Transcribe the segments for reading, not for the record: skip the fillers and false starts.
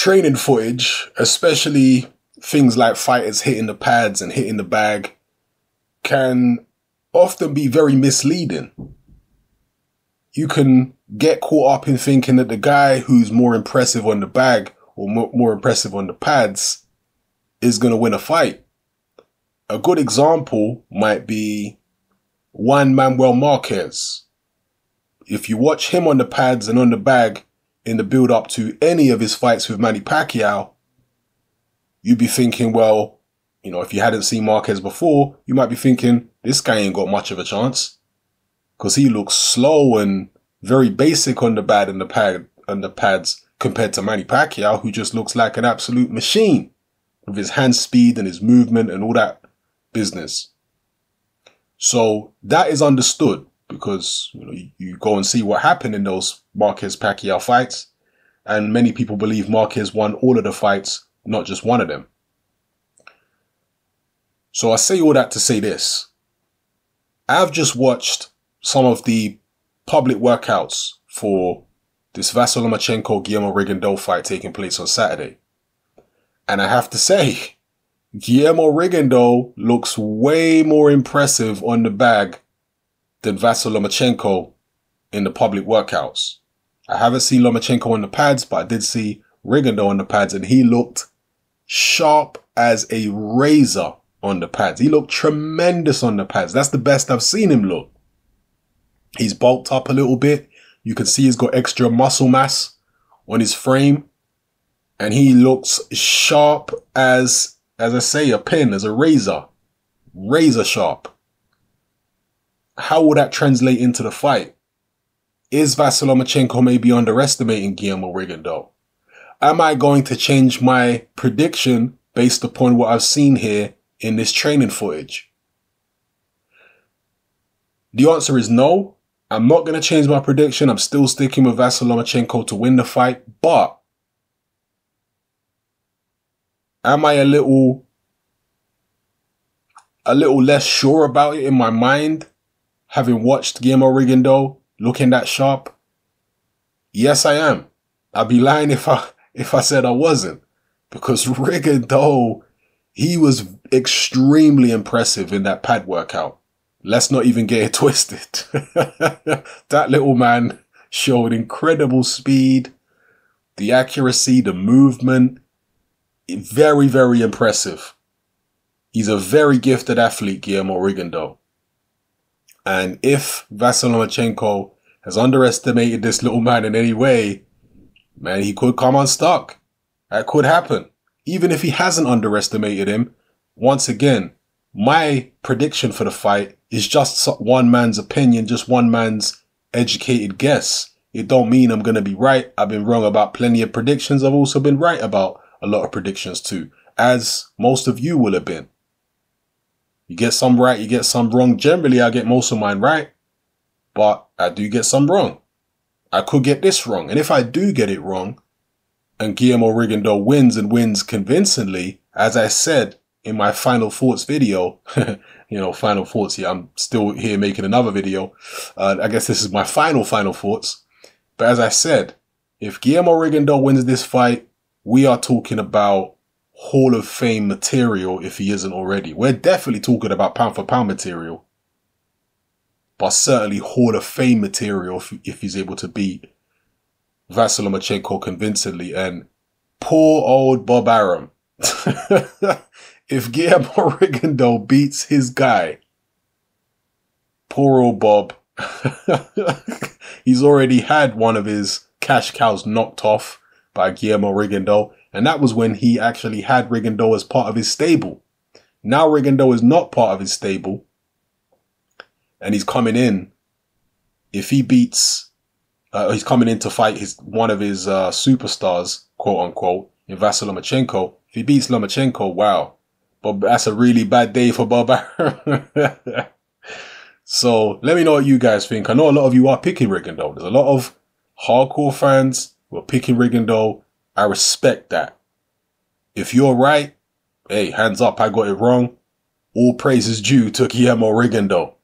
training footage, especially things like fighters hitting the pads and hitting the bag, can often be very misleading. You can get caught up in thinking that the guy who's more impressive on the bag or more impressive on the pads is going to win a fight. A good example might be Juan Manuel Marquez. If you watch him on the pads and on the bag in the build up to any of his fights with Manny Pacquiao, you'd be thinking, well, you know, if you hadn't seen Marquez before, you might be thinking, this guy ain't got much of a chance. Because he looks slow and very basic on the bag and the pads compared to Manny Pacquiao, who just looks like an absolute machine with his hand speed and his movement and all that business. So that is understood because you go and see what happened in those Marquez-Pacquiao fights, and many people believe Marquez won all of the fights, not just one of them. So I say all that to say this. I've just watched some of the public workouts for this Vasyl Lomachenko-Guillermo Rigondeaux fight taking place on Saturday. And I have to say, Guillermo Rigondeaux looks way more impressive on the bag than Vasyl Lomachenko in the public workouts. I haven't seen Lomachenko on the pads, but I did see Rigondeaux on the pads, and he looked sharp as a razor on the pads. He looked tremendous on the pads. That's the best I've seen him look. He's bulked up a little bit. You can see he's got extra muscle mass on his frame. And he looks sharp as I say, a pin, as a razor. Razor sharp. How will that translate into the fight? Is Vasyl Lomachenko maybe underestimating Guillermo Rigondeaux? Am I going to change my prediction based upon what I've seen here in this training footage? The answer is no. I'm not going to change my prediction. I'm still sticking with Vasyl Lomachenko to win the fight, but am I a little less sure about it in my mind, having watched Guillermo Rigondeaux looking that sharp? Yes, I am. I'd be lying if I said I wasn't, because Rigondeaux, he was extremely impressive in that pad workout. Let's not even get it twisted. That little man showed incredible speed, the accuracy, the movement. Very, very impressive. He's a very gifted athlete, Guillermo Rigondeaux. And if Vasyl Lomachenko has underestimated this little man in any way, man, he could come unstuck. That could happen. Even if he hasn't underestimated him, once again, my prediction for the fight is just one man's opinion, just one man's educated guess. It don't mean I'm going to be right. I've been wrong about plenty of predictions. I've also been right about a lot of predictions too, as most of you will have been. You get some right, you get some wrong. Generally, I get most of mine right, but I do get some wrong. I could get this wrong. And if I do get it wrong, and Guillermo Rigondeaux wins and wins convincingly, as I said in my final thoughts video, final thoughts here, I'm still here making another video. I guess this is my final thoughts. But as I said, if Guillermo Rigondeaux wins this fight, we are talking about Hall of Fame material if he isn't already. We're definitely talking about pound for pound material. But certainly Hall of Fame material if he's able to beat Vasyl Lomachenko convincingly. And poor old Bob Arum. If Guillermo Rigondeaux beats his guy, poor old Bob, he's already had one of his cash cows knocked off by Guillermo Rigondeaux, and that was when he actually had Rigondeaux as part of his stable. Now Rigondeaux is not part of his stable, and he's coming in. If he beats, he's coming in to fight one of his superstars, quote unquote, in Vasyl Lomachenko. If he beats Lomachenko, wow, but that's a really bad day for Bob Arum. So let me know what you guys think. I know a lot of you are picking Rigondeaux. There's a lot of hardcore fans who are picking Rigondeaux. I respect that. If you're right, hey, hands up, I got it wrong. All praise is due to Guillermo Rigondeaux.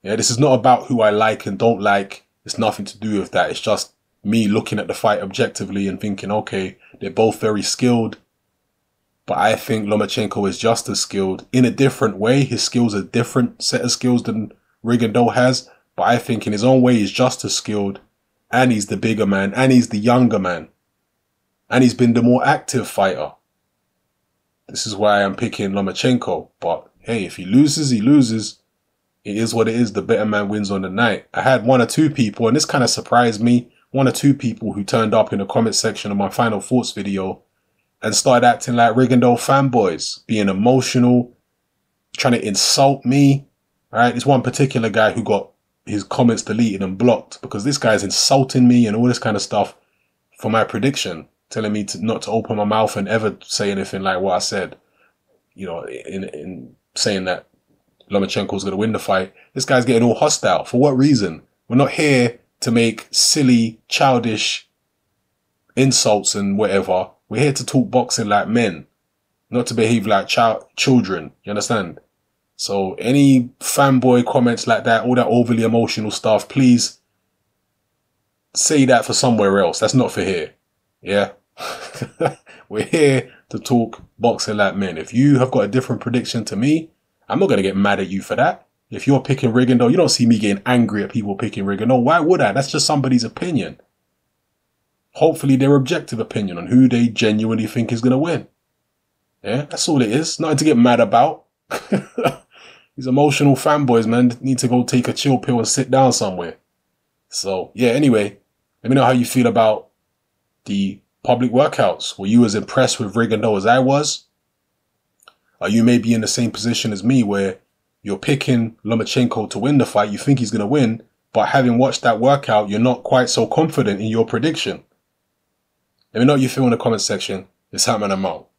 Yeah, this is not about who I like and don't like. It's nothing to do with that. It's just me looking at the fight objectively and thinking, okay, they're both very skilled. But I think Lomachenko is just as skilled in a different way. His skills are a different set of skills than Rigondeaux has. But I think in his own way, he's just as skilled. And he's the bigger man. And he's the younger man. And he's been the more active fighter. This is why I'm picking Lomachenko. But hey, if he loses, he loses. It is what it is. The better man wins on the night. I had one or two people, and this kind of surprised me, one or two people who turned up in the comment section of my final thoughts video and started acting like Rigondeaux fanboys, being emotional, trying to insult me. Right? There's one particular guy who got his comments deleted and blocked because this guy's insulting me and all this kind of stuff for my prediction, telling me not to open my mouth and ever say anything like what I said, you know, in saying that Lomachenko's going to win the fight. This guy's getting all hostile. For what reason? We're not here to make silly, childish insults and whatever. We're here to talk boxing like men, not to behave like children. You understand? So any fanboy comments like that, all that overly emotional stuff, please say that for somewhere else. That's not for here. Yeah? We're here to talk boxing like men. If you have got a different prediction to me, I'm not going to get mad at you for that. If you're picking Rigondeaux, you don't see me getting angry at people picking Rigondeaux. Why would I? That's just somebody's opinion. Hopefully their objective opinion on who they genuinely think is going to win. Yeah, that's all it is. Nothing to get mad about. These emotional fanboys, man, need to go take a chill pill and sit down somewhere. So, yeah, anyway, let me know how you feel about the public workouts. Were you as impressed with Rigondeaux as I was? Are you maybe in the same position as me where you're picking Lomachenko to win the fight, you think he's going to win, but having watched that workout, you're not quite so confident in your prediction? Let me know what you feel in the comment section. It's Hatman, I'm out.